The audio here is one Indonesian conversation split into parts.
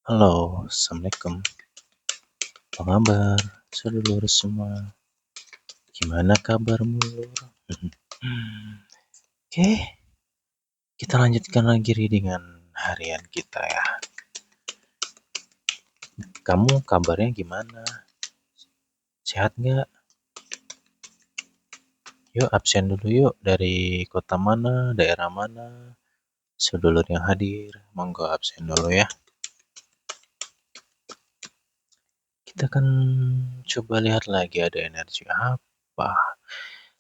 Halo, assalamualaikum. Apa kabar, sedulur semua? Gimana kabarmu, Lur? Oke, kita lanjutkan lagi readingan harian kita ya. Kamu kabarnya gimana? Sehat nggak? Yuk absen dulu yuk. Dari kota mana, daerah mana? Sedulur yang hadir, monggo absen dulu ya. Kita akan coba lihat lagi ada energi apa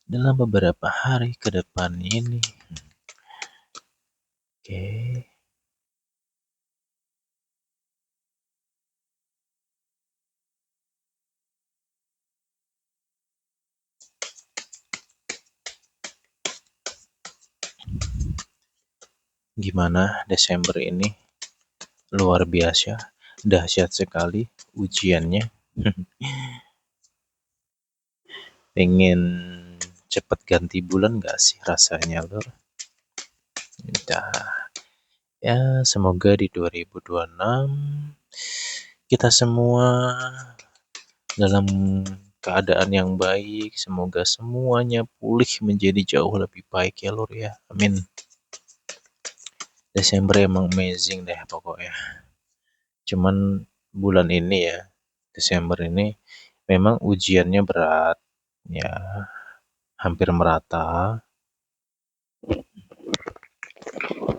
dalam beberapa hari ke depan ini. Oke. Gimana Desember ini? Luar biasa, dahsyat sekali ujiannya. Pengen cepet ganti bulan gak sih rasanya, Lur? Udah. Ya, semoga di 2026 kita semua dalam keadaan yang baik. Semoga semuanya pulih menjadi jauh lebih baik ya, Lur ya. Amin. Desember emang amazing deh pokoknya. Cuman bulan ini ya, Desember ini memang ujiannya berat. Ya, hampir merata.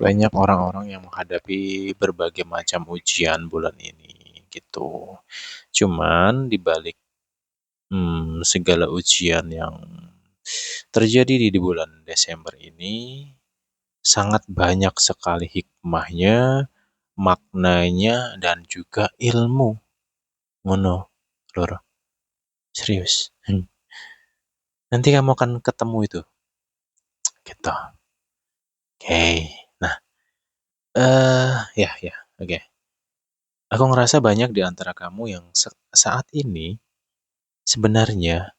Banyak orang-orang yang menghadapi berbagai macam ujian bulan ini gitu. Cuman di balik segala ujian yang terjadi di bulan Desember ini sangat banyak sekali hikmahnya, maknanya dan juga ilmu. Ngono, Lur. Serius. Nanti kamu akan ketemu itu. Gitu. Oke. Nah, ya, oke. Aku ngerasa banyak di antara kamu yang saat ini sebenarnya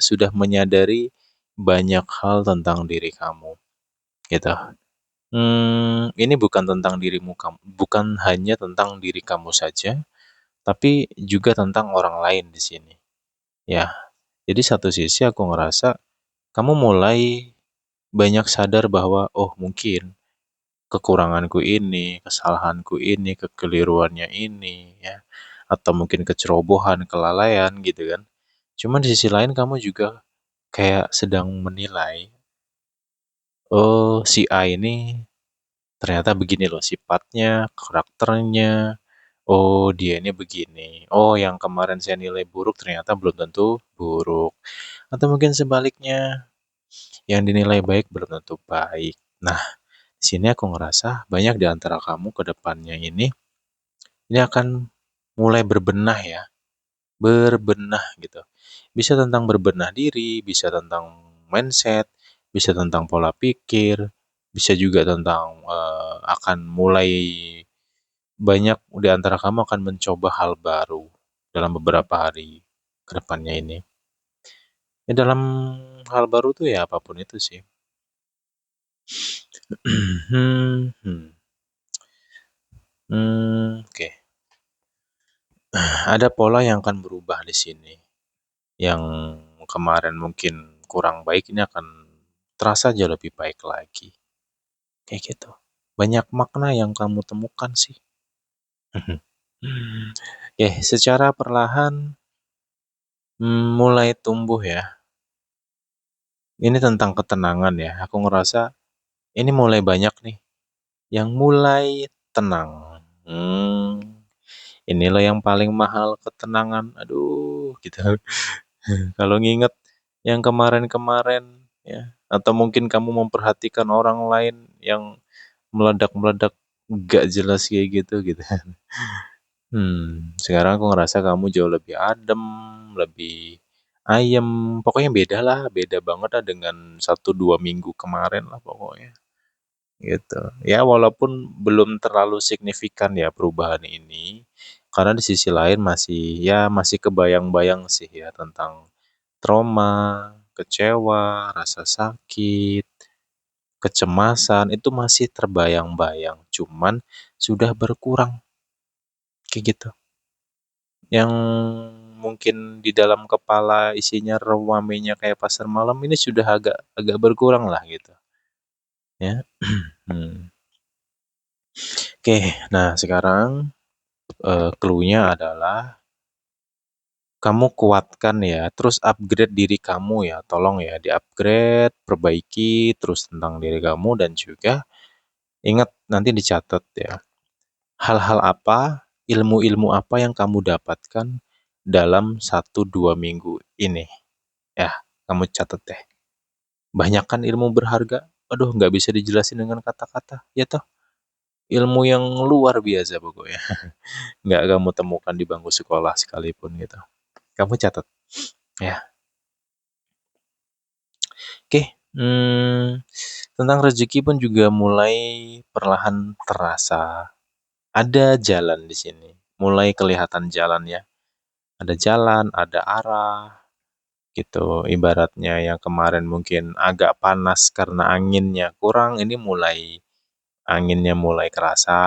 sudah menyadari banyak hal tentang diri kamu, gitu. Ini bukan tentang dirimu kamu, bukan hanya tentang diri kamu saja, tapi juga tentang orang lain di sini. Ya, jadi satu sisi aku ngerasa kamu mulai banyak sadar bahwa oh mungkin kekuranganku ini, kesalahanku ini, kekeliruannya ini, ya, atau mungkin kecerobohan, kelalaian gitu kan. Cuman di sisi lain kamu juga kayak sedang menilai, oh si A ini ternyata begini loh sifatnya, karakternya, oh dia ini begini, oh yang kemarin saya nilai buruk ternyata belum tentu buruk. Atau mungkin sebaliknya, yang dinilai baik belum tentu baik. Nah, di sini aku ngerasa banyak di antara kamu ke depannya ini akan mulai berbenah ya, berbenah gitu. Bisa tentang berbenah diri, bisa tentang mindset, bisa tentang pola pikir, bisa juga tentang akan mulai banyak di antara kamu akan mencoba hal baru dalam beberapa hari ke depannya ini. Ya, dalam hal baru tuh ya apapun itu sih. Oke. Ada pola yang akan berubah di sini. Yang kemarin mungkin kurang baik ini akan terasa jauh lebih baik lagi. Kayak gitu. Banyak makna yang kamu temukan sih. Secara perlahan mulai tumbuh ya. Ini tentang ketenangan ya. Aku ngerasa ini mulai banyak nih yang mulai tenang. Inilah yang paling mahal ketenangan. Aduh, gitu. Kalau nginget yang kemarin-kemarin ya, atau mungkin kamu memperhatikan orang lain yang meledak-meledak gak jelas kayak gitu. Sekarang aku ngerasa kamu jauh lebih adem, lebih ayem. Pokoknya beda lah, beda banget lah dengan 1-2 minggu kemarin lah pokoknya. Gitu. Ya walaupun belum terlalu signifikan ya perubahan ini, karena di sisi lain masih kebayang-bayang sih ya tentang trauma, kecewa, rasa sakit, kecemasan itu masih terbayang-bayang, cuman sudah berkurang, kayak gitu. Yang mungkin di dalam kepala isinya ruamenya kayak pasar malam ini sudah agak agak berkurang lah gitu, ya. Hmm. Oke, nah sekarang clue-nya adalah kamu kuatkan ya, terus upgrade diri kamu ya, tolong ya di-upgrade, perbaiki terus tentang diri kamu dan juga ingat nanti dicatat ya. Hal-hal apa, ilmu-ilmu apa yang kamu dapatkan dalam 1-2 minggu ini? Ya, kamu catat deh. Banyak kan ilmu berharga? Aduh, nggak bisa dijelasin dengan kata-kata. Ya toh, ilmu yang luar biasa pokoknya. Nggak kamu temukan di bangku sekolah sekalipun gitu. Kamu catat. Ya, oke. Tentang rezeki pun juga mulai perlahan terasa. Ada jalan di sini. Mulai kelihatan jalan ya. Ada jalan, ada arah, gitu. Ibaratnya yang kemarin mungkin agak panas karena anginnya kurang, ini anginnya mulai kerasa,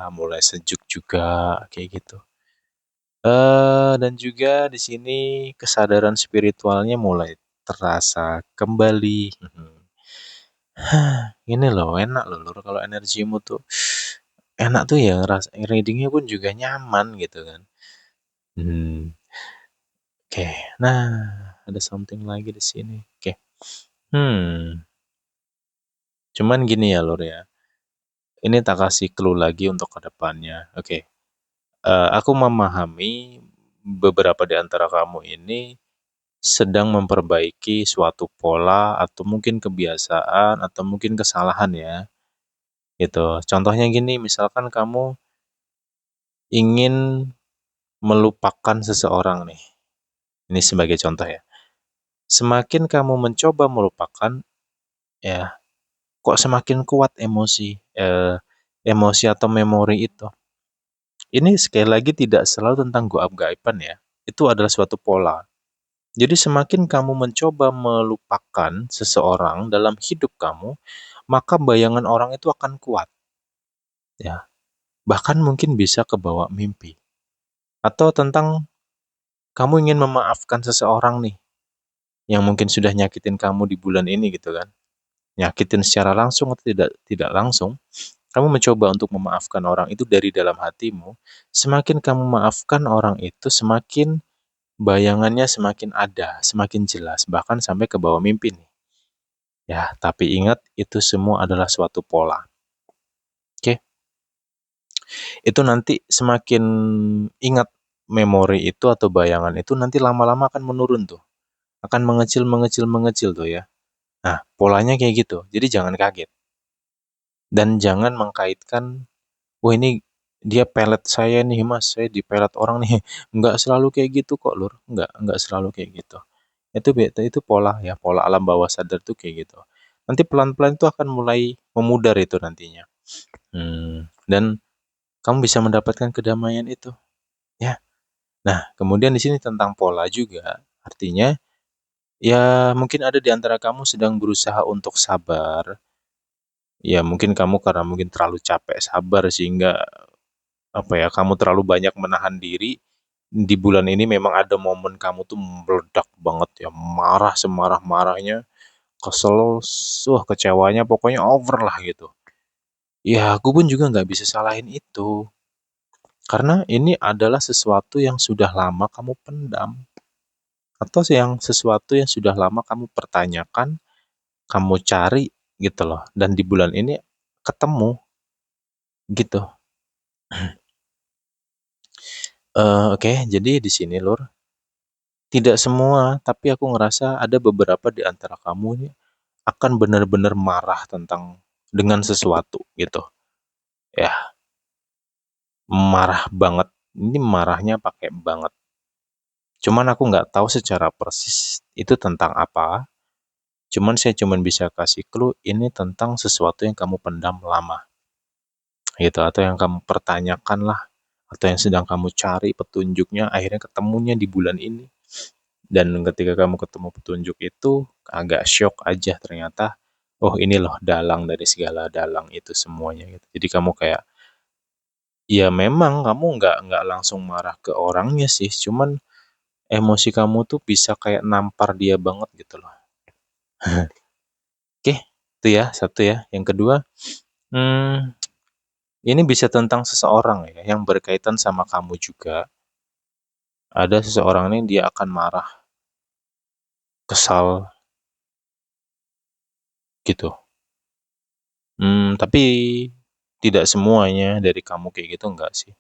mulai sejuk juga, kayak gitu. Dan juga di sini kesadaran spiritualnya mulai terasa kembali. Ini loh, enak loh, Lur, kalau energimu tuh enak tuh ya, readingnya pun juga nyaman gitu kan. Hmm, oke. Nah, ada something lagi di sini. Oke. Hmm, cuman gini ya, Lur ya. Ini tak kasih clue lagi untuk ke depannya. Oke. Aku memahami beberapa di antara kamu ini sedang memperbaiki suatu pola atau mungkin kebiasaan atau mungkin kesalahan ya. Gitu. Contohnya gini, misalkan kamu ingin melupakan seseorang nih. Ini sebagai contoh ya. Semakin kamu mencoba melupakan, ya, kok semakin kuat emosi atau memori itu. Ini sekali lagi tidak selalu tentang gaib-gaiban ya. Itu adalah suatu pola. Jadi semakin kamu mencoba melupakan seseorang dalam hidup kamu, maka bayangan orang itu akan kuat. Ya, bahkan mungkin bisa kebawa mimpi. Atau tentang kamu ingin memaafkan seseorang nih, yang mungkin sudah nyakitin kamu di bulan ini gitu kan. Nyakitin secara langsung atau tidak langsung, kamu mencoba untuk memaafkan orang itu dari dalam hatimu. Semakin kamu maafkan orang itu, semakin bayangannya semakin ada, semakin jelas, bahkan sampai ke bawah mimpi nih. Ya, tapi ingat itu semua adalah suatu pola. Oke, itu nanti semakin ingat memori itu atau bayangan itu nanti lama-lama akan menurun tuh. Akan mengecil, mengecil, mengecil tuh ya. Nah, polanya kayak gitu. Jadi jangan kaget. Dan jangan mengkaitkan, wah ini dia pelet saya nih mas, saya dipelet orang nih. Nggak selalu kayak gitu kok lur. Nggak selalu kayak gitu. Itu pola ya, pola alam bawah sadar tuh kayak gitu. Nanti pelan-pelan itu akan mulai memudar itu nantinya. Dan kamu bisa mendapatkan kedamaian itu, ya. Nah, kemudian di sini tentang pola juga, artinya ya mungkin ada di antara kamu sedang berusaha untuk sabar. Ya mungkin kamu karena mungkin terlalu capek sabar sehingga apa ya, kamu terlalu banyak menahan diri. Di bulan ini memang ada momen kamu tuh meledak banget ya, marah semarah-marahnya, kesel, kecewanya pokoknya over lah gitu. Ya, aku pun juga nggak bisa salahin itu. Karena ini adalah sesuatu yang sudah lama kamu pendam. Atau sesuatu yang sudah lama kamu pertanyakan, kamu cari gitu loh. Dan di bulan ini ketemu gitu. Oke, jadi di sini Lur, tidak semua, tapi aku ngerasa ada beberapa di antara kamu ini akan benar-benar marah dengan sesuatu gitu. Ya, marah banget. Ini marahnya pakai banget. Cuman aku nggak tahu secara persis itu tentang apa. Saya cuman bisa kasih clue ini tentang sesuatu yang kamu pendam lama. Gitu, atau yang kamu pertanyakan lah. Atau yang sedang kamu cari petunjuknya, akhirnya ketemunya di bulan ini. Dan ketika kamu ketemu petunjuk itu, agak shock aja ternyata. oh ini loh dalang dari segala dalang itu semuanya gitu. Jadi kamu kayak, ya memang kamu nggak langsung marah ke orangnya sih, cuman emosi kamu tuh bisa kayak nampar dia banget gitu loh. Oke, itu ya satu ya. Yang kedua, hmm, ini bisa tentang seseorang ya yang berkaitan sama kamu juga. Ada seseorang ini dia akan marah, kesal gitu. Tapi tidak semuanya dari kamu kayak gitu enggak sih.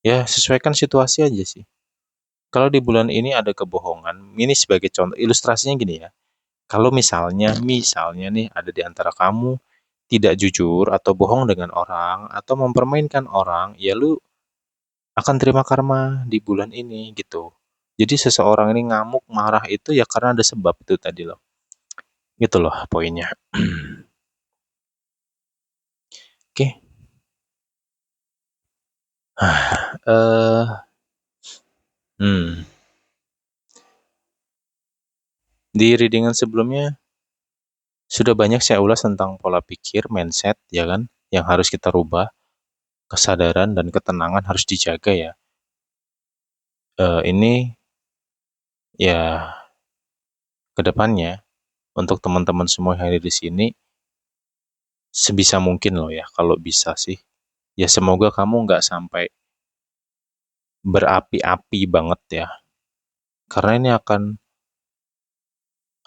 Ya, sesuaikan situasi aja sih. Kalau di bulan ini ada kebohongan, ini sebagai contoh ilustrasinya gini ya. Kalau misalnya nih ada di antara kamu tidak jujur atau bohong dengan orang atau mempermainkan orang, ya lu akan terima karma di bulan ini gitu. Jadi seseorang ini ngamuk, marah itu ya karena ada sebab itu tadi loh. Gitu loh poinnya. Oke. eh hmm. Di readingan sebelumnya sudah banyak saya ulas tentang pola pikir, mindset, ya kan, yang harus kita rubah, kesadaran dan ketenangan harus dijaga ya. Ini ya kedepannya untuk teman-teman semua yang ada di sini sebisa mungkin loh ya, kalau bisa sih. Ya semoga kamu nggak sampai berapi-api banget ya, karena ini akan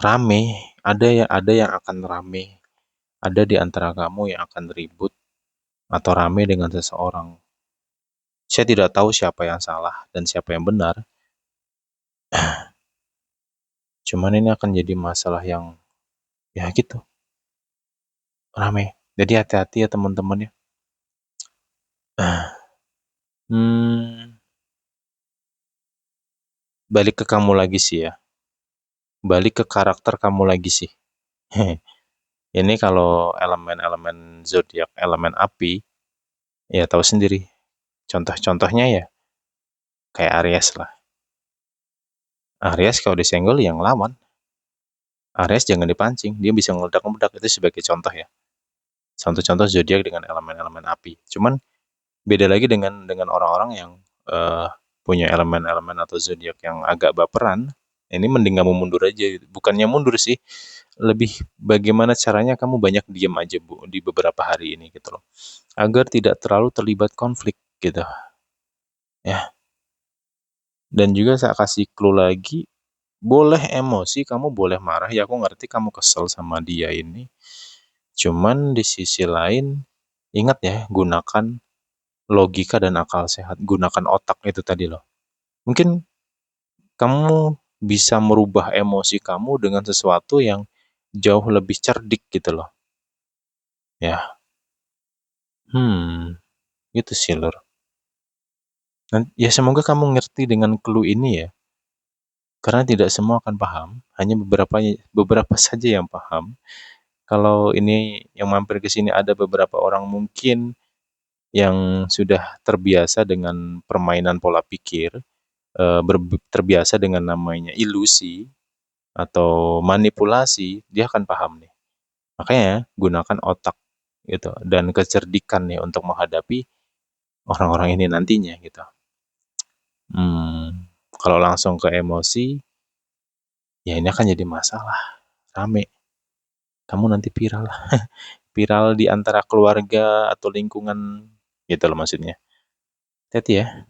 rame. Ada yang akan rame, ada di antara kamu yang akan ribut atau rame dengan seseorang. Saya tidak tahu siapa yang salah dan siapa yang benar. Cuman ini akan jadi masalah yang ya gitu, rame. Jadi hati-hati ya teman-teman ya. Hmm, balik ke kamu lagi sih ya. Balik ke karakter kamu lagi sih. Ini kalau elemen-elemen zodiak, elemen api, ya tahu sendiri. Contoh-contohnya ya kayak Aries lah. Aries kalau disenggol yang lawan. Aries jangan dipancing, dia bisa meledak-meledak itu sebagai contoh ya. Contoh-contoh zodiak dengan elemen-elemen api. Cuman beda lagi dengan orang-orang yang eh, punya elemen-elemen atau zodiak yang agak baperan. Ini mending kamu mundur aja. Bukannya mundur sih, lebih bagaimana caranya kamu banyak diam aja Bu di beberapa hari ini gitu loh. Agar tidak terlalu terlibat konflik gitu ya. Dan juga saya kasih clue lagi, boleh emosi, kamu boleh marah ya, aku ngerti kamu kesel sama dia ini. Cuman di sisi lain ingat ya, gunakan logika dan akal sehat, gunakan otak itu tadi loh. Mungkin kamu bisa merubah emosi kamu dengan sesuatu yang jauh lebih cerdik gitu loh. Ya, gitu sih lur. Dan ya semoga kamu ngerti dengan clue ini ya. Karena tidak semua akan paham, hanya beberapa saja yang paham. Kalau ini yang mampir ke sini ada beberapa orang mungkin yang sudah terbiasa dengan permainan pola pikir, terbiasa dengan namanya ilusi atau manipulasi, dia akan paham nih. Makanya gunakan otak gitu dan kecerdikan nih untuk menghadapi orang-orang ini nantinya gitu. Kalau langsung ke emosi, ya ini akan jadi masalah, rame. Kamu nanti viral, viral di antara keluarga atau lingkungan gitu loh maksudnya. Hati ya.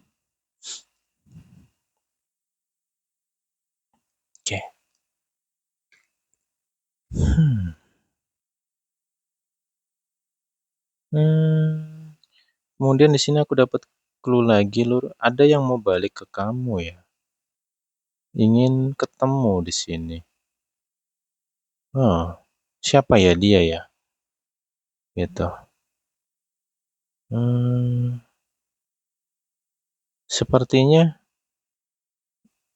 Oke. Hmm. Hmm. Kemudian di sini aku dapat clue lagi, Lur. Ada yang mau balik ke kamu ya. Ingin ketemu di sini. Oh, siapa ya dia ya? Gitu. Hmm. Sepertinya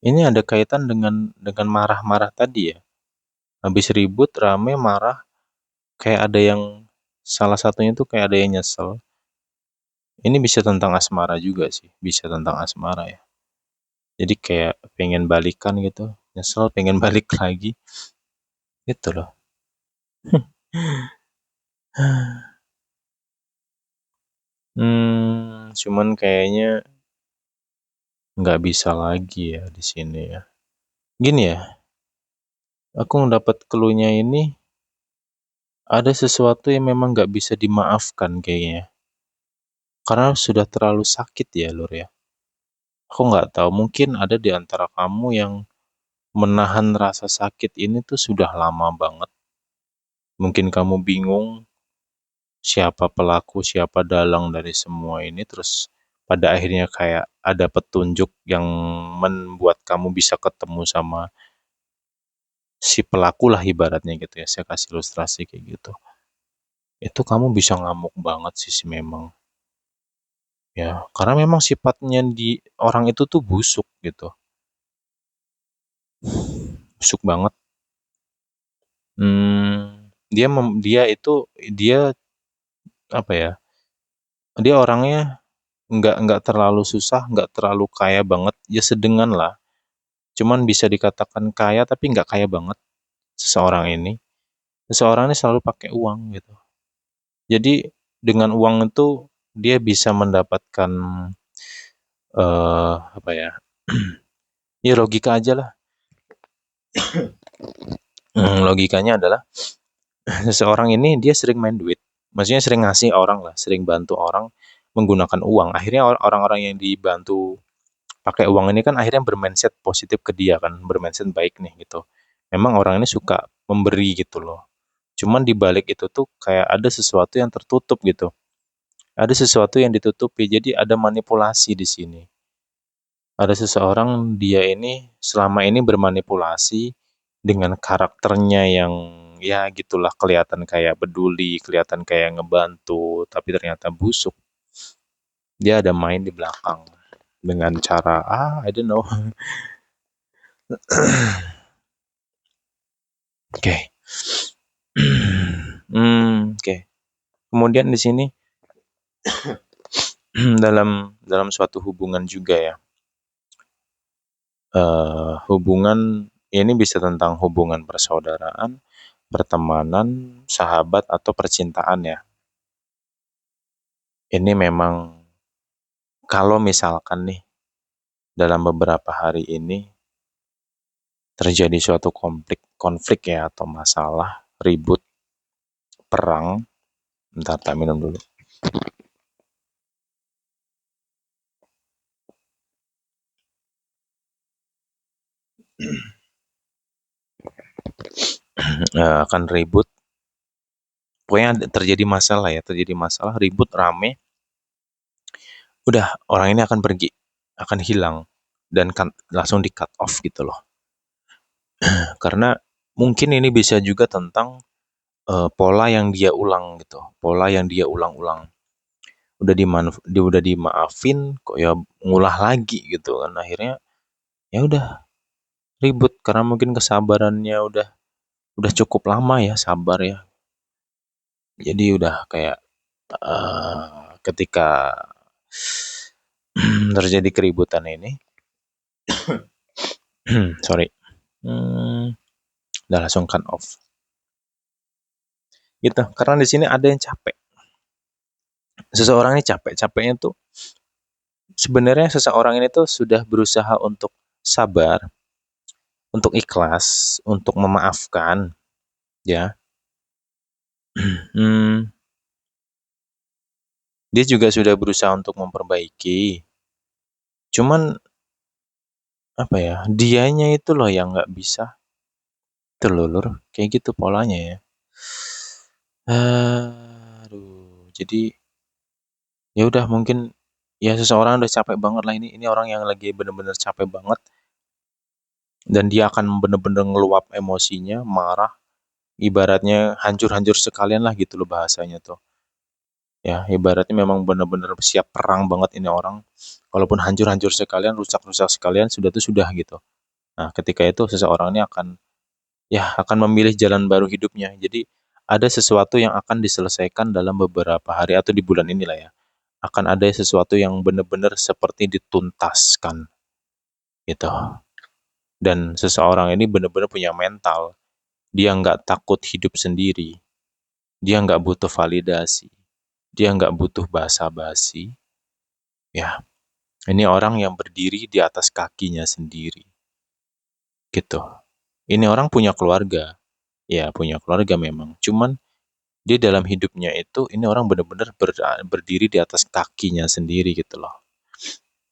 ini ada kaitan dengan marah-marah tadi ya. Habis ribut, rame, marah, kayak ada yang salah satunya tuh kayak ada yang nyesel. Ini bisa tentang asmara juga sih, bisa tentang asmara ya. Jadi kayak pengen balikan gitu, nyesel pengen balik lagi, gitu loh. Cuman kayaknya nggak bisa lagi ya di sini ya. Gini ya, aku ngedapat clue-nya ini ada sesuatu yang memang nggak bisa dimaafkan kayaknya. Karena sudah terlalu sakit ya, Lur ya. Aku nggak tahu, mungkin ada di antara kamu yang menahan rasa sakit ini tuh sudah lama banget. Mungkin kamu bingung siapa pelaku, siapa dalang dari semua ini, terus pada akhirnya kayak ada petunjuk yang membuat kamu bisa ketemu sama si pelaku lah ibaratnya gitu ya. Saya kasih ilustrasi kayak gitu. Itu kamu bisa ngamuk banget sih memang. Ya, karena memang sifatnya di orang itu tuh busuk gitu. Busuk banget. Dia itu dia apa ya? Dia orangnya nggak terlalu susah, nggak terlalu kaya banget, ya sedengan lah. Cuman bisa dikatakan kaya tapi nggak kaya banget seseorang ini. Seseorang ini selalu pakai uang gitu. Jadi dengan uang itu dia bisa mendapatkan apa ya? Ya logika aja lah. Logikanya adalah seseorang ini dia sering main duit. Maksudnya sering ngasih orang lah, sering bantu orang menggunakan uang. Akhirnya orang-orang yang dibantu pakai uang ini kan akhirnya bermindset positif ke dia kan, bermindset baik nih gitu. Memang orang ini suka memberi gitu loh. Cuman di balik itu tuh kayak ada sesuatu yang tertutup gitu. Ada sesuatu yang ditutupi, jadi ada manipulasi di sini. Ada seseorang dia ini selama ini bermanipulasi dengan karakternya yang ya gitulah kelihatan kayak peduli, kelihatan kayak ngebantu, tapi ternyata busuk. Dia ada main di belakang dengan cara I don't know. Oke. Oke. Kemudian di sini dalam suatu hubungan juga ya. Hubungan ini bisa tentang hubungan persaudaraan, pertemanan, sahabat atau percintaan ya. Ini memang kalau misalkan nih dalam beberapa hari ini terjadi suatu konflik ya atau masalah, ribut, perang, bentar tak minum dulu. Akan ribut, pokoknya terjadi masalah ya, terjadi masalah, ribut, rame, udah orang ini akan pergi, akan hilang dan kan langsung di cut off gitu loh. Karena mungkin ini bisa juga tentang pola yang dia ulang gitu, pola yang dia ulang-ulang. Udah dimaafin kok ya ngulah lagi gitu kan, akhirnya ya udah ribut karena mungkin kesabarannya udah cukup lama ya sabar ya. Jadi udah kayak ketika terjadi keributan ini, sorry, udah langsung cut off. Gitu, karena di sini ada yang capek. Seseorang ini capeknya tuh sebenarnya seseorang ini tuh sudah berusaha untuk sabar, untuk ikhlas, untuk memaafkan, ya. Hmm, dia juga sudah berusaha untuk memperbaiki. Cuman apa ya? Dianya itu loh yang nggak bisa terlulur, kayak gitu polanya ya. Aduh, jadi ya udah mungkin ya seseorang udah capek banget lah ini. Ini orang yang lagi bener-bener capek banget dan dia akan bener-bener ngeluap emosinya, marah, ibaratnya hancur-hancur sekalian lah gitu loh bahasanya tuh. Ya, ibaratnya memang benar-benar siap perang banget ini orang. Walaupun hancur-hancur sekalian, rusak-rusak sekalian, sudah tuh sudah gitu. Nah, ketika itu seseorang ini akan memilih jalan baru hidupnya. Jadi ada sesuatu yang akan diselesaikan dalam beberapa hari atau di bulan inilah ya. Akan ada sesuatu yang benar-benar seperti dituntaskan gitu. Dan seseorang ini benar-benar punya mental. Dia nggak takut hidup sendiri. Dia nggak butuh validasi, dia nggak butuh basa-basi. Ya, ini orang yang berdiri di atas kakinya sendiri, gitu. Ini orang punya keluarga, ya punya keluarga memang. Cuman dia dalam hidupnya itu, ini orang benar-benar berdiri di atas kakinya sendiri gitu loh.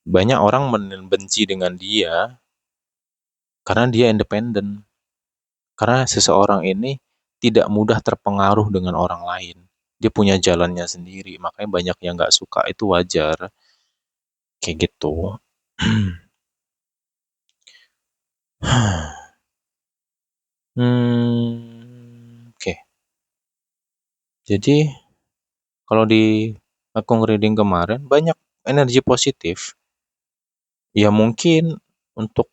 Banyak orang membenci dengan dia karena dia independen. Karena seseorang ini tidak mudah terpengaruh dengan orang lain. Dia punya jalannya sendiri, makanya banyak yang nggak suka, itu wajar. Kayak gitu. Oke. Jadi kalau di aku reading kemarin banyak energi positif. Ya mungkin untuk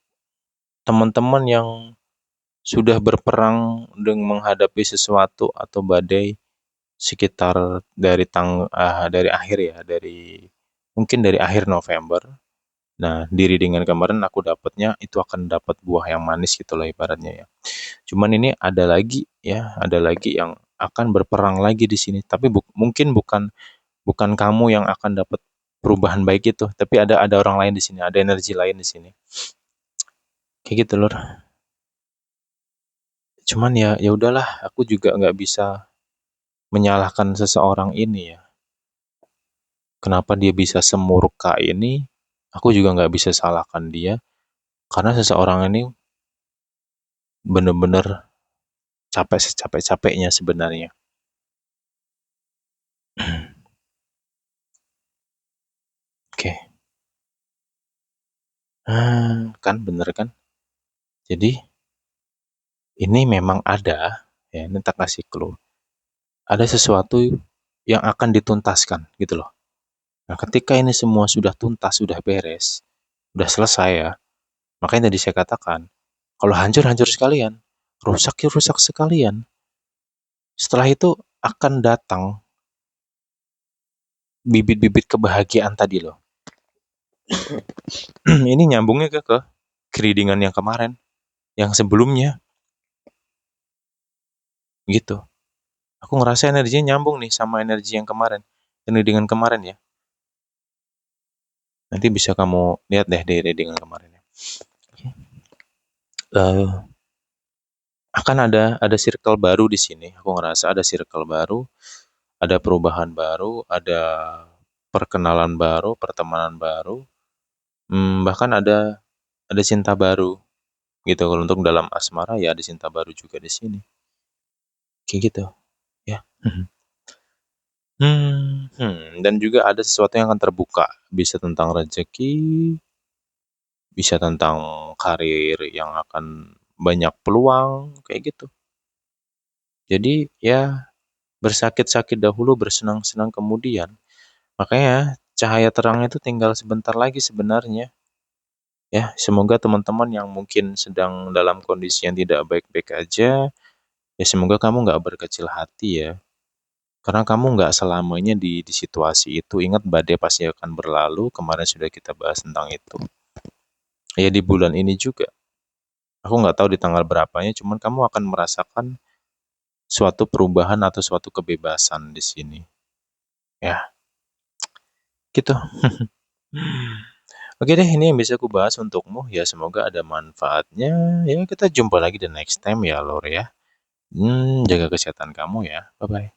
teman-teman yang sudah berperang dengan menghadapi sesuatu atau badai sekitar dari akhir ya, dari mungkin dari akhir November. Nah, diri dengan kemarin aku dapatnya itu akan dapat buah yang manis gitu lah ibaratnya ya. Cuman ini ada lagi ya, ada lagi yang akan berperang lagi di sini. Tapi mungkin bukan bukan kamu yang akan dapat perubahan baik itu, tapi ada orang lain di sini, ada energi lain di sini. Kayak gitu loh. Cuman ya ya udahlah, aku juga nggak bisa menyalahkan seseorang ini ya. Kenapa dia bisa semurka ini? Aku juga nggak bisa salahkan dia karena seseorang ini bener-bener capek secapek-capeknya sebenarnya. Oke. Kan bener kan? Jadi ini memang ada, ya ini tak kasih clue. Ada sesuatu yang akan dituntaskan gitu loh. Nah, ketika ini semua sudah tuntas, sudah beres, sudah selesai ya, makanya tadi saya katakan, kalau hancur, hancur sekalian, rusak ya rusak sekalian. Setelah itu akan datang bibit-bibit kebahagiaan tadi loh. Ini nyambungnya ke keriడింgan yang kemarin, yang sebelumnya, gitu. Aku ngerasa energinya nyambung nih sama energi yang kemarin, keriడింgan kemarin ya. Nanti bisa kamu lihat deh di readingan kemarin ya. Uh, akan ada circle baru di sini. Aku ngerasa ada circle baru, ada perubahan baru, ada perkenalan baru, pertemanan baru, bahkan ada cinta baru gitu. Kalau untuk dalam asmara ya ada cinta baru juga di sini. Kayak gitu ya. Dan juga ada sesuatu yang akan terbuka, bisa tentang rezeki, bisa tentang karir yang akan banyak peluang kayak gitu. Jadi ya bersakit-sakit dahulu, bersenang-senang kemudian. Makanya cahaya terangnya itu tinggal sebentar lagi sebenarnya. Ya, semoga teman-teman yang mungkin sedang dalam kondisi yang tidak baik-baik aja, ya semoga kamu nggak berkecil hati ya. Karena kamu nggak selamanya di situasi itu. Ingat badai pasti akan berlalu, kemarin sudah kita bahas tentang itu. Ya di bulan ini juga. Aku nggak tahu di tanggal berapanya, cuman kamu akan merasakan suatu perubahan atau suatu kebebasan di sini. Ya, gitu. Oke deh, ini yang bisa aku bahas untukmu. Ya, semoga ada manfaatnya. Ya, kita jumpa lagi the next time ya, Lore ya. Jaga kesehatan kamu ya. Bye-bye.